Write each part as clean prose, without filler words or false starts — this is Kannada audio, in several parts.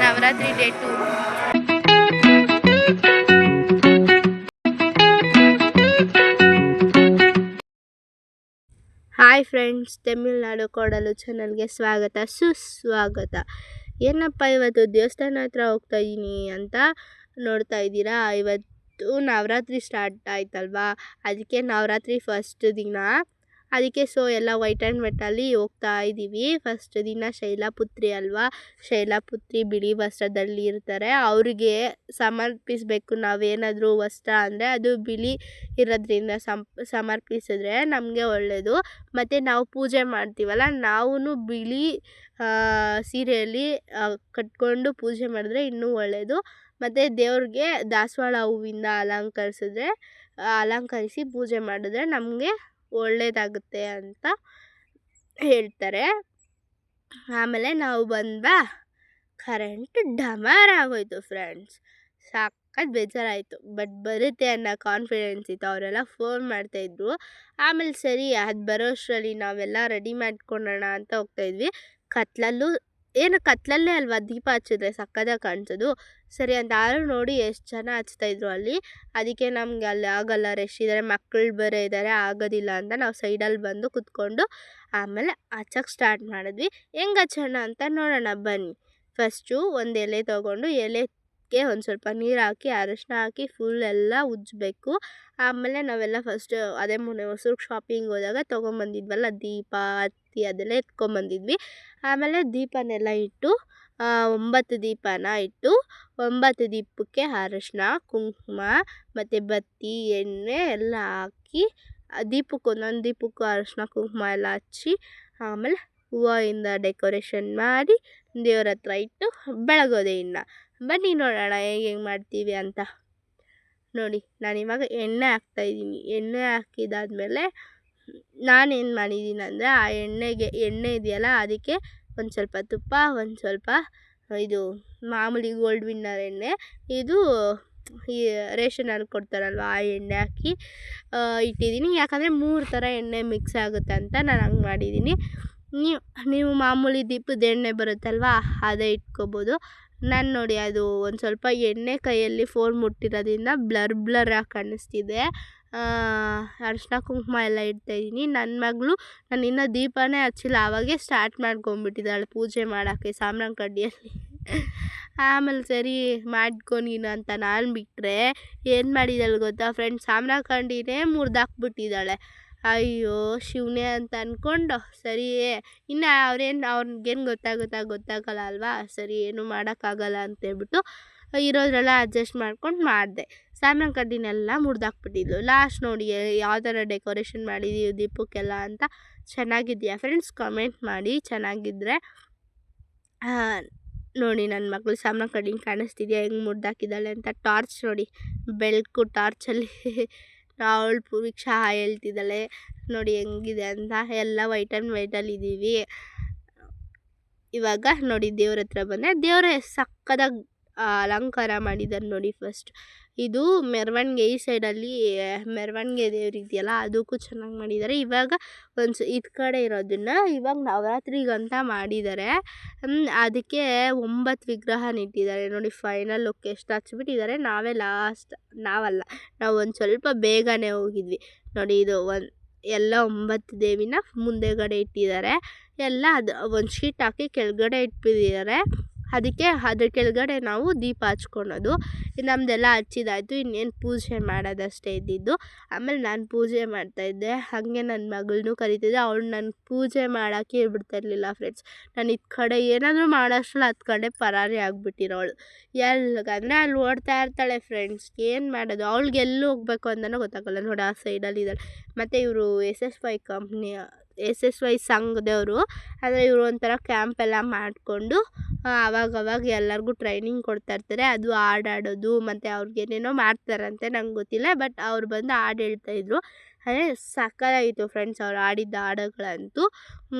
Navratri day 2. Hi friends, Tamil Nadu ಕೊಡಲು ಚಾನಲ್ಗೆ ಸ್ವಾಗತ ಸುಸ್ವಾಗತ. ಏನಪ್ಪ ಇವತ್ತು ದೇವಸ್ಥಾನ ಹತ್ರ ಹೋಗ್ತಾ ಇದ್ದೀನಿ ಅಂತ ನೋಡ್ತಾ ಇದ್ದೀರಾ. ಇವತ್ತು ನವರಾತ್ರಿ ಸ್ಟಾರ್ಟ್ ಆಯ್ತಲ್ವಾ, ಅದಕ್ಕೆ ನವರಾತ್ರಿ ಫಸ್ಟ್ ದಿನ. ಅದಕ್ಕೆ ಎಲ್ಲ ವೈಟ್ ಆ್ಯಂಡ್ ವೆಟ್ಟಲ್ಲಿ ಹೋಗ್ತಾ ಇದ್ದೀವಿ. ಫಸ್ಟ್ ದಿನ ಶೈಲಪುತ್ರಿ ಅಲ್ವಾ, ಶೈಲಪುತ್ರಿ ಬಿಳಿ ವಸ್ತ್ರದಲ್ಲಿ ಇರ್ತಾರೆ. ಅವ್ರಿಗೆ ಸಮರ್ಪಿಸಬೇಕು ನಾವೇನಾದರೂ ವಸ್ತ್ರ ಅಂದರೆ ಅದು ಬಿಳಿ ಇರೋದ್ರಿಂದ ಸಮರ್ಪಿಸಿದ್ರೆ ನಮಗೆ ಒಳ್ಳೆಯದು. ಮತ್ತು ನಾವು ಪೂಜೆ ಮಾಡ್ತೀವಲ್ಲ, ನಾವು ಬಿಳಿ ಸೀರೆಯಲ್ಲಿ ಕಟ್ಕೊಂಡು ಪೂಜೆ ಮಾಡಿದ್ರೆ ಇನ್ನೂ ಒಳ್ಳೆಯದು. ಮತ್ತು ದೇವ್ರಿಗೆ ದಾಸವಾಳ ಹೂವಿಂದ ಅಲಂಕರಿಸಿ ಪೂಜೆ ಮಾಡಿದ್ರೆ ನಮಗೆ ಒಳ್ಳೆಯದಾಗುತ್ತೆ ಅಂತ ಹೇಳ್ತಾರೆ. ಆಮೇಲೆ ನಾವು ಕರೆಂಟ್ ಡಮಾರ್ ಆಗೋಯ್ತು ಫ್ರೆಂಡ್ಸ್. ಸಖತ್ ಬೇಜಾರಾಯಿತು. ಬಟ್ ಬರುತ್ತೆ ಅನ್ನೋ ಕಾನ್ಫಿಡೆನ್ಸ್ ಇತ್ತು. ಅವರೆಲ್ಲ ಫೋನ್ ಮಾಡ್ತಾಯಿದ್ರು. ಆಮೇಲೆ ಸರಿ, ಅದು ಬರೋ ಅಷ್ಟರಲ್ಲಿ ನಾವೆಲ್ಲ ರೆಡಿ ಮಾಡ್ಕೊಳ್ಳೋಣ ಅಂತ ಹೋಗ್ತಾಯಿದ್ವಿ. ಕತ್ಲಲ್ಲೇ ಅಲ್ವಾ ದೀಪ ಹಚ್ಚಿದ್ರೆ ಸಕ್ಕದಾಗಿ ಕಾಣಿಸೋದು. ಸರಿ ಅಂತ ಯಾರು ನೋಡಿ ಎಷ್ಟು ಜನ ಹಚ್ತಾಯಿದ್ರು ಅಲ್ಲಿ. ಅದಕ್ಕೆ ನಮ್ಗೆ ಅಲ್ಲಿ ಆಗಲ್ಲ, ರಶ್ ಇದ್ದಾರೆ, ಮಕ್ಕಳು ಬೇರೆ ಇದ್ದಾರೆ, ಆಗೋದಿಲ್ಲ ಅಂತ ನಾವು ಸೈಡಲ್ಲಿ ಬಂದು ಕುತ್ಕೊಂಡು ಆಮೇಲೆ ಹಚ್ಚಕ್ಕೆ ಸ್ಟಾರ್ಟ್ ಮಾಡಿದ್ವಿ. ಹೆಂಗೆ ಹಚ್ಚೋಣ ಅಂತ ನೋಡೋಣ ಬನ್ನಿ. ಫಸ್ಟು ಒಂದು ಎಲೆ ತೊಗೊಂಡು ಎಲೆಗೆ ಒಂದು ಸ್ವಲ್ಪ ನೀರು ಹಾಕಿ ಅರಶಿನ ಹಾಕಿ ಫುಲ್ ಎಲ್ಲ ಉಜ್ಜಬೇಕು. ಆಮೇಲೆ ನಾವೆಲ್ಲ ಫಸ್ಟ್ ಅದೇ ಮೊನ್ನೆ ಹೊಸೂರು ಶಾಪಿಂಗ್ ಹೋದಾಗ ತೊಗೊಂಬಂದಿದ್ವಲ್ಲ ದೀಪ ಹತ್ತಿ ಅದೆಲ್ಲ ಎತ್ಕೊಂಬಂದಿದ್ವಿ. ಆಮೇಲೆ ದೀಪನೆಲ್ಲ ಇಟ್ಟು 9 ದೀಪನ ಇಟ್ಟು 9 ದೀಪಕ್ಕೆ ಅರಶಿನ, ಕುಂಕುಮ ಮತ್ತು ಬತ್ತಿ, ಎಣ್ಣೆ ಎಲ್ಲ ಹಾಕಿ ಒಂದೊಂದು ದೀಪಕ್ಕೂ ಅರಶಿನ ಕುಂಕುಮ ಎಲ್ಲ ಹಚ್ಚಿ ಆಮೇಲೆ ಹೂವಿಂದ ಡೆಕೋರೇಷನ್ ಮಾಡಿ ದೇವ್ರ ಹತ್ರ ಇಟ್ಟು ಬೆಳಗೋದೆ. ಇನ್ನು ಬನ್ನಿ ನೋಡೋಣ ಹೇಗೆ ಮಾಡ್ತೀವಿ ಅಂತ. ನೋಡಿ, ನಾನಿವಾಗ ಎಣ್ಣೆ ಹಾಕ್ತಾಯಿದ್ದೀನಿ. ಎಣ್ಣೆ ಹಾಕಿದಾದ್ಮೇಲೆ ನಾನೇನು ಮಾಡಿದ್ದೀನಿ ಅಂದರೆ, ಆ ಎಣ್ಣೆ ಇದೆಯಲ್ಲ ಅದಕ್ಕೆ ಒಂದು ಸ್ವಲ್ಪ ತುಪ್ಪ, ಒಂದು ಸ್ವಲ್ಪ ಇದು ಮಾಮೂಲಿ ಗೋಲ್ಡ್ ವಿನ್ನರ್ ಎಣ್ಣೆ, ಇದು ಈ ರೇಷನಲ್ಲಿ ಕೊಡ್ತಾರಲ್ವ ಆ ಎಣ್ಣೆ ಹಾಕಿ ಇಟ್ಟಿದ್ದೀನಿ. ಯಾಕಂದರೆ 3 ಥರ ಎಣ್ಣೆ ಮಿಕ್ಸ್ ಆಗುತ್ತೆ ಅಂತ ನಾನು ಹಂಗೆ ಮಾಡಿದ್ದೀನಿ. ನೀವು ಮಾಮೂಲಿ ದೀಪದ ಎಣ್ಣೆ ಬರುತ್ತಲ್ವ ಅದೇ ಇಟ್ಕೋಬೋದು. ನಾನು ನೋಡಿ, ಅದು ಒಂದು ಸ್ವಲ್ಪ ಎಣ್ಣೆ ಕೈಯಲ್ಲಿ ಫೋನ್ ಮುಟ್ಟಿರೋದ್ರಿಂದ ಬ್ಲರ್ ಆಗಿ ಕಾಣಿಸ್ತಿದೆ. ಅರಶಿನ ಕುಂಕುಮ ಎಲ್ಲ ಇಡ್ತಾಯಿದ್ದೀನಿ. ನನ್ನ ಮಗಳು ನಾನು ಇನ್ನೂ ದೀಪನೇ ಹಚ್ಚಿಲ್ಲ ಆವಾಗೇ ಸ್ಟಾರ್ಟ್ ಮಾಡ್ಕೊಂಬಿಟ್ಟಿದ್ದಾಳೆ ಪೂಜೆ ಮಾಡೋಕ್ಕೆ ಸಾಂಬ್ರಾಣಿ ಕಡ್ಡಿಯಲ್ಲಿ. ಆಮೇಲೆ ಸರಿ ಮಾಡ್ಕೊ ನೀನು ಅಂತ ನಾನು ಬಿಟ್ಟರೆ ಏನು ಮಾಡಿದ್ದಾಳೆ ಗೊತ್ತಾ ಫ್ರೆಂಡ್ಸ್, ಸಾಂಬ್ರಾಣಿ ಕಡ್ಡಿನೇ ಮುರಿದಾಕ್ಬಿಟ್ಟಿದ್ದಾಳೆ. ಅಯ್ಯೋ ಶಿವನೇ ಅಂತ ಅಂದ್ಕೊಂಡು ಸರಿ, ಇನ್ನು ಅವ್ರಿಗೇನು ಗೊತ್ತಾಗಲ್ಲ ಅಲ್ವಾ. ಸರಿ, ಏನು ಮಾಡೋಕ್ಕಾಗಲ್ಲ ಅಂತೇಳ್ಬಿಟ್ಟು ಇರೋದ್ರೆಲ್ಲ ಅಡ್ಜಸ್ಟ್ ಮಾಡ್ಕೊಂಡು ಮಾಡಿದೆ. ಸಾಂಬ್ರಾಣಿ ಕಡ್ಡಿನೆಲ್ಲ ಮುರಿದಾಕ್ಬಿಟ್ಟಿದ್ಲು. ಲಾಸ್ಟ್ ನೋಡಿ ಯಾವ ಥರ ಡೆಕೋರೇಷನ್ ಮಾಡಿದ್ದೀವಿ ದೀಪಕ್ಕೆಲ್ಲ ಅಂತ. ಚೆನ್ನಾಗಿದೆಯಾ ಫ್ರೆಂಡ್ಸ್? ಕಮೆಂಟ್ ಮಾಡಿ ಚೆನ್ನಾಗಿದ್ದರೆ. ನೋಡಿ, ನನ್ನ ಮಗಳು ಸಾಂಬ್ರಾಣಿ ಕಡ್ಡಿ ಕಾಣಿಸ್ತಿದೆಯಾ ಹೆಂಗೆ ಮುರಿದಾಕಿದ್ದಾಳೆ ಅಂತ. ಟಾರ್ಚ್ ನೋಡಿ, ಬೆಳಕು ಟಾರ್ಚಲ್ಲಿ ಅವಳು ಪೂರ್ವಿಕ್ಷಾ ಹೇಳ್ತಿದ್ದಾಳೆ ನೋಡಿ ಹೆಂಗಿದೆ ಅಂತ. ಎಲ್ಲ ವೈಟ್ ಆ್ಯಂಡ್ ವೈಟಲ್ಲಿ ಇದ್ದೀವಿ. ಇವಾಗ ನೋಡಿ ದೇವ್ರ ಹತ್ರ ಬಂದರೆ ದೇವರೇ ಸಕ್ಕದಾಗಿ ಅಲಂಕಾರ ಮಾಡಿದ್ದಾರೆ ನೋಡಿ. ಫಸ್ಟ್ ಇದು ಮೆರವಣಿಗೆ, ಈ ಸೈಡಲ್ಲಿ ಮೆರವಣಿಗೆ ದೇವ್ರಿದೆಯಲ್ಲ ಅದಕ್ಕೂ ಚೆನ್ನಾಗಿ ಮಾಡಿದ್ದಾರೆ. ಇವಾಗ ಇದು ಕಡೆ ಇರೋದನ್ನು ಇವಾಗ ನವರಾತ್ರಿಗಂತ ಮಾಡಿದ್ದಾರೆ. ಅದಕ್ಕೆ 9 ವಿಗ್ರಹನ ಇಟ್ಟಿದ್ದಾರೆ ನೋಡಿ. ಫೈನಲ್ ಲುಕ್ ಎಷ್ಟು ಹಚ್ಬಿಟ್ಟಿದ್ದಾರೆ. ನಾವು ಒಂದು ಸ್ವಲ್ಪ ಬೇಗನೆ ಹೋಗಿದ್ವಿ ನೋಡಿ. ಇದು ಎಲ್ಲ 9 ದೇವಿನ ಮುಂದೆಗಡೆ ಇಟ್ಟಿದ್ದಾರೆ. ಎಲ್ಲ ಅದು ಒಂದು ಶೀಟ್ ಹಾಕಿ ಕೆಳಗಡೆ ಇಟ್ಬಿಟ್ಟಿದ್ದಾರೆ. ಅದಕ್ಕೆ ಅದ್ರ ಕೆಳಗಡೆ ನಾವು ದೀಪ ಹಚ್ಕೊಳೋದು. ನಮ್ಮದೆಲ್ಲ ಹಚ್ಚಿದಾಯಿತು, ಇನ್ನೇನು ಪೂಜೆ ಮಾಡೋದಷ್ಟೇ ಇದ್ದಿದ್ದು. ಆಮೇಲೆ ನಾನು ಪೂಜೆ ಮಾಡ್ತಾಯಿದ್ದೆ, ಹಾಗೆ ನನ್ನ ಮಗಳನ್ನೂ ಕರಿತಿದ್ದೆ. ಅವಳು ನನ್ನ ಪೂಜೆ ಮಾಡೋಕ್ಕೆ ಬಿಡ್ತಾಯಿರಲಿಲ್ಲ ಫ್ರೆಂಡ್ಸ್. ನಾನು ಇದು ಕಡೆ ಏನಾದರೂ ಮಾಡೋಷ್ಟರಲ್ಲಿ ಅದು ಕಡೆ ಪರಾರಿ ಆಗಿಬಿಟ್ಟಿರೋಳು. ಎಲ್ಲಿಗಂದರೆ ಅಲ್ಲಿ ಓಡ್ತಾ ಇರ್ತಾಳೆ ಫ್ರೆಂಡ್ಸ್. ಏನು ಮಾಡೋದು, ಅವಳಿಗೆ ಎಲ್ಲಿ ಹೋಗ್ಬೇಕು ಅಂತಲೂ ಗೊತ್ತಾಗಲ್ಲ ನೋಡಿ. ಆ ಸೈಡಲ್ಲಿ ಇದ್ದಾಳೆ. ಮತ್ತು ಇವರು SSY ಕಂಪ್ನಿ SSY ಸಂಘದವರು. ಅಂದರೆ ಇವರು ಒಂಥರ ಕ್ಯಾಂಪ್ ಎಲ್ಲ ಮಾಡಿಕೊಂಡು ಅವಾಗವಾಗ ಎಲ್ಲರಿಗೂ ಟ್ರೈನಿಂಗ್ ಕೊಡ್ತಾಯಿರ್ತಾರೆ. ಅದು ಹಾಡಾಡೋದು ಮತ್ತು ಅವ್ರಿಗೆ ಏನೇನೋ ಮಾಡ್ತಾರಂತೆ, ನಂಗೆ ಗೊತ್ತಿಲ್ಲ. ಬಟ್ ಅವ್ರು ಬಂದು ಹಾಡು ಹೇಳ್ತಾಯಿದ್ರು. ಅದೇ ಸಕ್ಕತ್ತಾಗಿತ್ತು ಫ್ರೆಂಡ್ಸ್ ಅವ್ರು ಆಡಿದ್ದ ಹಾಡುಗಳಂತೂ.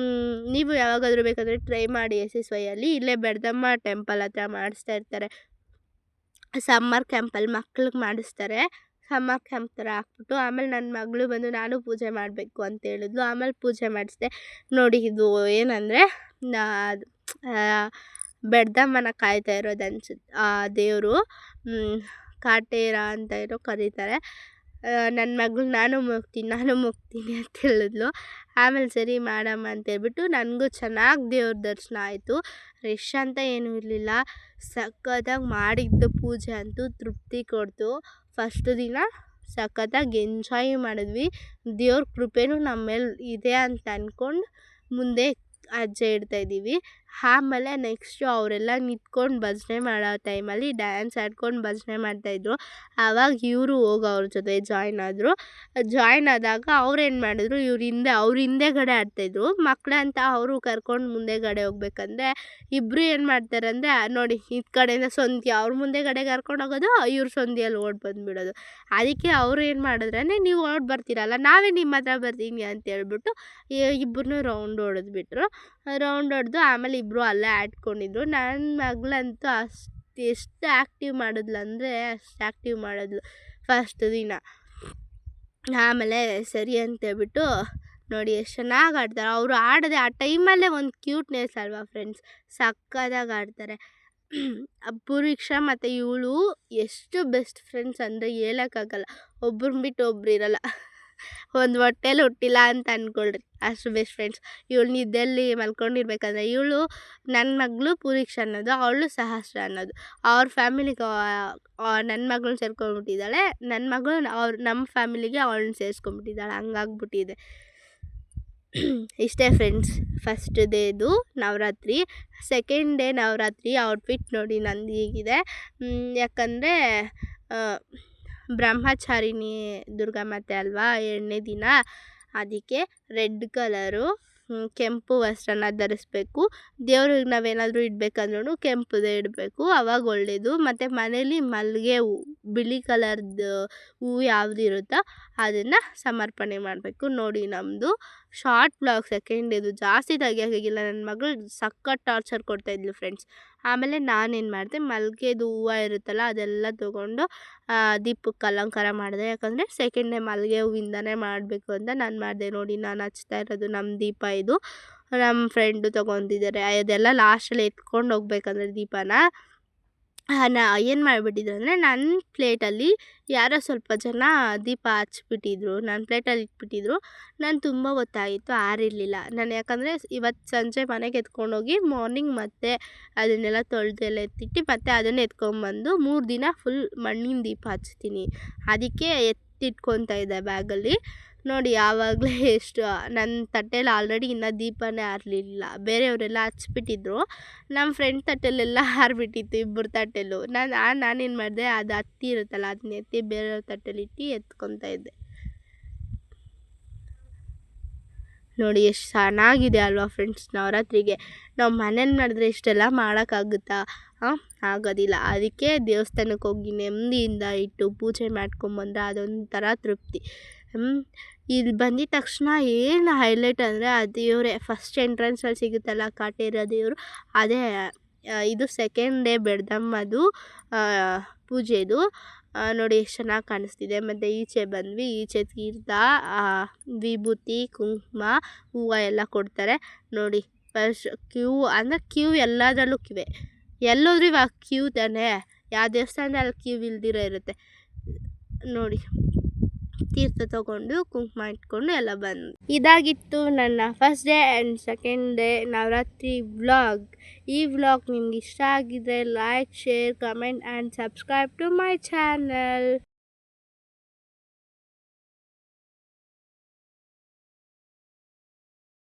ನೀವು ಯಾವಾಗಾದರೂ ಬೇಕಾದರೆ ಟ್ರೈ ಮಾಡಿ SSYಯಲ್ಲಿ. ಇಲ್ಲೇ ಬೆಡ್ದಮ್ಮ ಟೆಂಪಲ್ ಹತ್ರ ಮಾಡಿಸ್ತಾ ಇರ್ತಾರೆ. ಸಮ್ಮರ್ ಕ್ಯಾಂಪಲ್ಲಿ ಮಕ್ಳಿಗೆ ಮಾಡಿಸ್ತಾರೆ. ಸಮ್ಮರ್ ಕ್ಯಾಂಪ್ ಥರ ಹಾಕ್ಬಿಟ್ಟು ಆಮೇಲೆ ನನ್ನ ಮಗಳು ಬಂದು ನಾನು ಪೂಜೆ ಮಾಡಬೇಕು ಅಂತ ಹೇಳಿದ್ಲು. ಆಮೇಲೆ ಪೂಜೆ ಮಾಡಿಸಿದೆ. ನೋಡಿ ಇದು ಏನಂದರೆ ಬೆಡ್ದಮ್ಮನ ಕಾಯ್ತಾ ಇರೋದು ಅನ್ಸುತ್ತೆ ಆ ದೇವರು. ಕಾಟೇರ ಅಂತ ಏನೋ ಕರೀತಾರೆ. ನನ್ನ ಮಗಳು ನಾನು ಮುಗ್ತೀನಿ ಅಂತ ಹೇಳಿದ್ಲು. ಆಮೇಲೆ ಸರಿ ಮಾಡಮ್ಮ ಅಂತೇಳ್ಬಿಟ್ಟು ನನಗೂ ಚೆನ್ನಾಗಿ ದೇವ್ರ ದರ್ಶನ ಆಯಿತು. ರಶ್ ಅಂತ ಏನೂ ಇರಲಿಲ್ಲ. ಸಖತ್ತಾಗಿ ಮಾಡಿದ್ದು ಪೂಜೆ ಅಂತೂ ತೃಪ್ತಿ ಕೊಡ್ತು. ಫಸ್ಟ್ ದಿನ ಸಖತ್ತಾಗಿ ಎಂಜಾಯ್ ಮಾಡಿದ್ವಿ. ದೇವ್ರ ಕೃಪೆನೂ ನಮ್ಮ ಮೇಲೆ ಇದೆ ಅಂತ ಅಂದ್ಕೊಂಡು ಮುಂದೆ ಹೆಜ್ಜೆ ಇಡ್ತಾಯಿದ್ದೀವಿ. ಆಮೇಲೆ ನೆಕ್ಸ್ಟು ಅವರೆಲ್ಲ ನಿಂತ್ಕೊಂಡು ಭಜನೆ ಮಾಡೋ ಟೈಮಲ್ಲಿ ಡ್ಯಾನ್ಸ್ ಆಡ್ಕೊಂಡು ಭಜನೆ ಮಾಡ್ತಾಯಿದ್ರು. ಆವಾಗ ಇವರು ಹೋಗಿ ಅವ್ರ ಜೊತೆ ಜಾಯ್ನ್ ಆದರು. ಜಾಯ್ನ್ ಆದಾಗ ಅವ್ರೇನು ಮಾಡಿದ್ರು, ಅವ್ರ ಹಿಂದೆಗಡೆ ಆಡ್ತಾಯಿದ್ರು. ಮಕ್ಕಳಂತ ಅವರು ಕರ್ಕೊಂಡು ಮುಂದೆಗಡೆ ಹೋಗ್ಬೇಕಂದ್ರೆ ಇಬ್ಬರು ಏನು ಮಾಡ್ತಾರೆ ಅಂದರೆ ನೋಡಿ ಈ ಕಡೆಯಿಂದ ಸೊಂದಿ ಅವ್ರ ಮುಂದೆಗಡೆ ಕರ್ಕೊಂಡು ಹೋಗೋದು, ಇವ್ರು ಸೊಂದಿಯಲ್ಲಿ ಓಡಿ ಬಂದುಬಿಡೋದು. ಅದಕ್ಕೆ ಅವರು ಏನು ಮಾಡಿದ್ರೆ ನೀವು ಓಡಿ ಬರ್ತೀರಲ್ಲ, ನಾವೇ ನಿಮ್ಮ ಹತ್ರ ಬರ್ತೀನಿ ಅಂತ ಹೇಳ್ಬಿಟ್ಟು ಇಬ್ಬರನ್ನೂ ರೌಂಡ್ ಹೊಡೆದ್ಬಿಟ್ರು. ರೌಂಡ್ ಹೊಡೆದು ಆಮೇಲೆ ಇಬ್ಬರು ಅಲ್ಲೇ ಆಡ್ಕೊಂಡಿದ್ರು. ನನ್ನ ಮಗಳಂತೂ ಎಷ್ಟು ಆ್ಯಕ್ಟಿವ್ ಮಾಡಿದ್ಲು ಅಂದರೆ ಅಷ್ಟು ಆ್ಯಕ್ಟಿವ್ ಮಾಡಿದ್ಲು ಫಸ್ಟ್ ದಿನ. ಆಮೇಲೆ ಸರಿ ಅಂತೇಳ್ಬಿಟ್ಟು ನೋಡಿ ಎಷ್ಟು ಚೆನ್ನಾಗಿ ಆಡ್ತಾರೆ ಅವರು. ಆಡೋದೆ ಆ ಟೈಮಲ್ಲೇ ಒಂದು ಕ್ಯೂಟ್ನೆಸ್ ಅಲ್ವಾ ಫ್ರೆಂಡ್ಸ್, ಸಕ್ಕತ್ತಾಗಿ ಆಡ್ತಾರೆ. ಪೂರ್ವಿಕ್ಷಾ ಮತ್ತು ಇವಳು ಎಷ್ಟು ಬೆಸ್ಟ್ ಫ್ರೆಂಡ್ಸ್ ಅಂದರೆ ಹೇಳೋಕ್ಕಾಗಲ್ಲ. ಒಬ್ರನ್ನ ಬಿಟ್ಟು ಒಬ್ರು ಇರಲ್ಲ. ಒಂದು ಹೊಟ್ಟೆಲಿ ಹುಟ್ಟಿಲ್ಲ ಅಂತ ಅಂದ್ಕೊಳ್ರಿ, ಅಷ್ಟು ಬೆಸ್ಟ್ ಫ್ರೆಂಡ್ಸ್. ಇವಳು ನಿದ್ದೆಯಲ್ಲಿ ಮಲ್ಕೊಂಡಿರ್ಬೇಕಂದ್ರೆ ಇವಳು ನನ್ನ ಮಗಳು ಪೂರ್ವಿಕ್ಷಾ ಅನ್ನೋದು, ಅವಳು ಸಹಸ್ರ ಅನ್ನೋದು. ಅವ್ರ ಫ್ಯಾಮಿಲಿಗೆ ನನ್ನ ಮಗಳನ್ನ ಸೇರ್ಕೊಂಡ್ಬಿಟ್ಟಿದ್ದಾಳೆ. ನನ್ನ ಮಗಳು ನಮ್ಮ ಫ್ಯಾಮಿಲಿಗೆ ಅವಳನ್ನ ಸೇರಿಸ್ಕೊಂಡ್ಬಿಟ್ಟಿದ್ದಾಳೆ. ಹಂಗಾಗ್ಬಿಟ್ಟಿದೆ. ಇಷ್ಟೇ ಫ್ರೆಂಡ್ಸ್ ಫಸ್ಟ್ ಡೇದು Navratri. Second day Navratri outfit ನೋಡಿ ನಂದು ಹೀಗಿದೆ. ಯಾಕಂದರೆ ಬ್ರಹ್ಮಚಾರಿಣಿ ದುರ್ಗಾಮಾತೆ ಅಲ್ವಾ 2ನೇ ದಿನ, ಅದಕ್ಕೆ ರೆಡ್ ಕಲರು ಕೆಂಪು ವಸ್ತ್ರನ ಧರಿಸ್ಬೇಕು. ದೇವ್ರಿಗೆ ನಾವೇನಾದರೂ ಇಡಬೇಕಂದ್ರೂ ಕೆಂಪುದೇ ಇಡಬೇಕು, ಅವಾಗ ಒಳ್ಳೆಯದು. ಮತ್ತು ಮನೇಲಿ ಮಲ್ಲಿಗೆ ಹೂವು, ಬಿಳಿ ಕಲರ್ದು ಹೂವು ಯಾವುದು ಇರುತ್ತೋ ಅದನ್ನು ಸಮರ್ಪಣೆ ಮಾಡಬೇಕು. ನೋಡಿ ನಮ್ಮದು ಶಾರ್ಟ್ ಬ್ಲಾಗ್ ಸೆಕೆಂಡ್ ಇದು ಜಾಸ್ತಿ ತೆಗಿಯೋಕ್ಕಾಗಿಲ್ಲ. ನನ್ನ ಮಗಳು ಸಖತ್ ಟಾರ್ಚರ್ ಕೊಡ್ತಾಯಿದ್ಲು ಫ್ರೆಂಡ್ಸ್. ಆಮೇಲೆ ನಾನೇನು ಮಾಡಿದೆ, ಮಲ್ಲಿಗೆದು ಹೂವು ಇರುತ್ತಲ್ಲ ಅದೆಲ್ಲ ತೊಗೊಂಡು ದೀಪಕ್ಕೆ ಅಲಂಕಾರ ಮಾಡಿದೆ. ಯಾಕಂದರೆ ಸೆಕೆಂಡ್ ಡೇ ಮಲ್ಲಿಗೆ ಹೂವಿಂದನೇ ಮಾಡಬೇಕು ಅಂತ ನಾನು ಮಾಡಿದೆ. ನೋಡಿ ನಾನು ಹಚ್ತಾ ಇರೋದು ನಮ್ಮ ದೀಪ ಇದು. ನಮ್ಮ ಫ್ರೆಂಡು ತೊಗೊತಿದ್ದಾರೆ. ಅದೆಲ್ಲ ಲಾಸ್ಟಲ್ಲಿ ಎತ್ಕೊಂಡು ಹೋಗ್ಬೇಕಂದ್ರೆ ದೀಪನ ಏನು ಮಾಡಿಬಿಟ್ಟಿದ್ರು ಅಂದರೆ ನನ್ನ ಪ್ಲೇಟಲ್ಲಿ ಯಾರೋ ಸ್ವಲ್ಪ ಜನ ದೀಪ ಹಚ್ಬಿಟ್ಟಿದ್ರು. ನನ್ನ ಪ್ಲೇಟಲ್ಲಿ ಇಟ್ಬಿಟ್ಟಿದ್ರು. ನಾನು ತುಂಬ ಹೊತ್ತಾಗಿತ್ತು, ಆರಿರಲಿಲ್ಲ. ನಾನು ಯಾಕಂದರೆ ಇವತ್ತು ಸಂಜೆ ಮನೆಗೆ ಎತ್ಕೊಂಡೋಗಿ ಮಾರ್ನಿಂಗ್ ಮತ್ತೆ ಅದನ್ನೆಲ್ಲ ತೊಳೆದೆಲ್ಲ ಎತ್ತಿಟ್ಟು ಮತ್ತೆ ಅದನ್ನು ಎತ್ಕೊಂಬಂದು 3 ದಿನ ಫುಲ್ ಮಣ್ಣಿನ ದೀಪ ಹಚ್ತೀನಿ. ಅದಕ್ಕೆ ಎತ್ತಿಟ್ಕೊತಾ ಇದ್ದೆ ಬ್ಯಾಗಲ್ಲಿ. ನೋಡಿ ಆವಾಗಲೇ ಎಷ್ಟು ನನ್ನ ತಟ್ಟೆಲಿ ಆಲ್ರೆಡಿ ಇನ್ನೂ ದೀಪನೇ ಆರಲಿಲ್ಲ. ಬೇರೆಯವರೆಲ್ಲ ಹಚ್ಬಿಟ್ಟಿದ್ರು. ನಮ್ಮ ಫ್ರೆಂಡ್ ತಟ್ಟೆಲೆಲ್ಲ ಆರಿಬಿಟ್ಟಿತ್ತು, ಇಬ್ಬರು ತಟ್ಟೆಲ್ಲೂ. ನಾನೇನು ಮಾಡಿದೆ, ಅದು ಹತ್ತಿ ಇರುತ್ತಲ್ಲ ಅದನ್ನ ಎತ್ತಿ ಬೇರೆಯವ್ರ ತಟ್ಟೆಲಿಟ್ಟು ಎತ್ಕೊತಾ ಇದ್ದೆ. ನೋಡಿ ಎಷ್ಟು ಚೆನ್ನಾಗಿದೆ ಅಲ್ವಾ ಫ್ರೆಂಡ್ಸ್ ನವರಾತ್ರಿಗೆ. ನಾವು ಮನೇಲಿ ಮಾಡಿದ್ರೆ ಇಷ್ಟೆಲ್ಲ ಮಾಡೋಕ್ಕಾಗುತ್ತಾ? ಆಗೋದಿಲ್ಲ. ಅದಕ್ಕೆ ದೇವಸ್ಥಾನಕ್ಕೆ ಹೋಗಿ ನೆಮ್ಮದಿಯಿಂದ ಇಟ್ಟು ಪೂಜೆ ಮಾಡ್ಕೊಂಬಂದ್ರೆ ಅದೊಂಥರ ತೃಪ್ತಿ. ಇಲ್ಲಿ ಬಂದಿದ ತಕ್ಷಣ ಏನು ಹೈಲೈಟ್ ಅಂದರೆ ಆ ದೇವರೇ. ಫಸ್ಟ್ ಎಂಟ್ರೆನ್ಸಲ್ಲಿ ಸಿಗುತ್ತಲ್ಲ ಕಾಟೇರ ದೇವರು, ಅದೇ ಇದು ಸೆಕೆಂಡ್ ಡೇ ಬೆಡ್ದಮ್ಮದು ಪೂಜೆದು. ನೋಡಿ ಎಷ್ಟು ಚೆನ್ನಾಗಿ ಕಾಣಿಸ್ತಿದೆ. ಮತ್ತು ಈಚೆ ಬಂದ್ವಿ. ಈಚೆ ತೀರ್ಥ, ವಿಭೂತಿ, ಕುಂಕುಮ, ಹೂವು ಎಲ್ಲ ಕೊಡ್ತಾರೆ. ನೋಡಿ ಫಸ್ಟ್ ಕ್ಯೂ ಎಲ್ಲದರಲ್ಲೂ ಕ್ಯೂವೆ. ಎಲ್ಲೋದ್ರೂ ಇವಾಗ ಕ್ಯೂ ತಾನೇ, ಯಾವ ದೇವಸ್ಥಾನದಲ್ಲಿ ಕ್ಯೂ ಇಲ್ದಿರೋ ಇರುತ್ತೆ. ನೋಡಿ ತೀರ್ಥ ತೊಗೊಂಡು ಕುಂಕುಮ ಇಟ್ಕೊಂಡು ಎಲ್ಲ ಬಂದು. ಇದಾಗಿತ್ತು ನನ್ನ first day and second day Navratri vlog. ಈ ವ್ಲಾಗ್ ನಿಮ್ಗೆ ಇಷ್ಟ ಆಗಿದ್ರೆ like, share, comment and subscribe to my channel.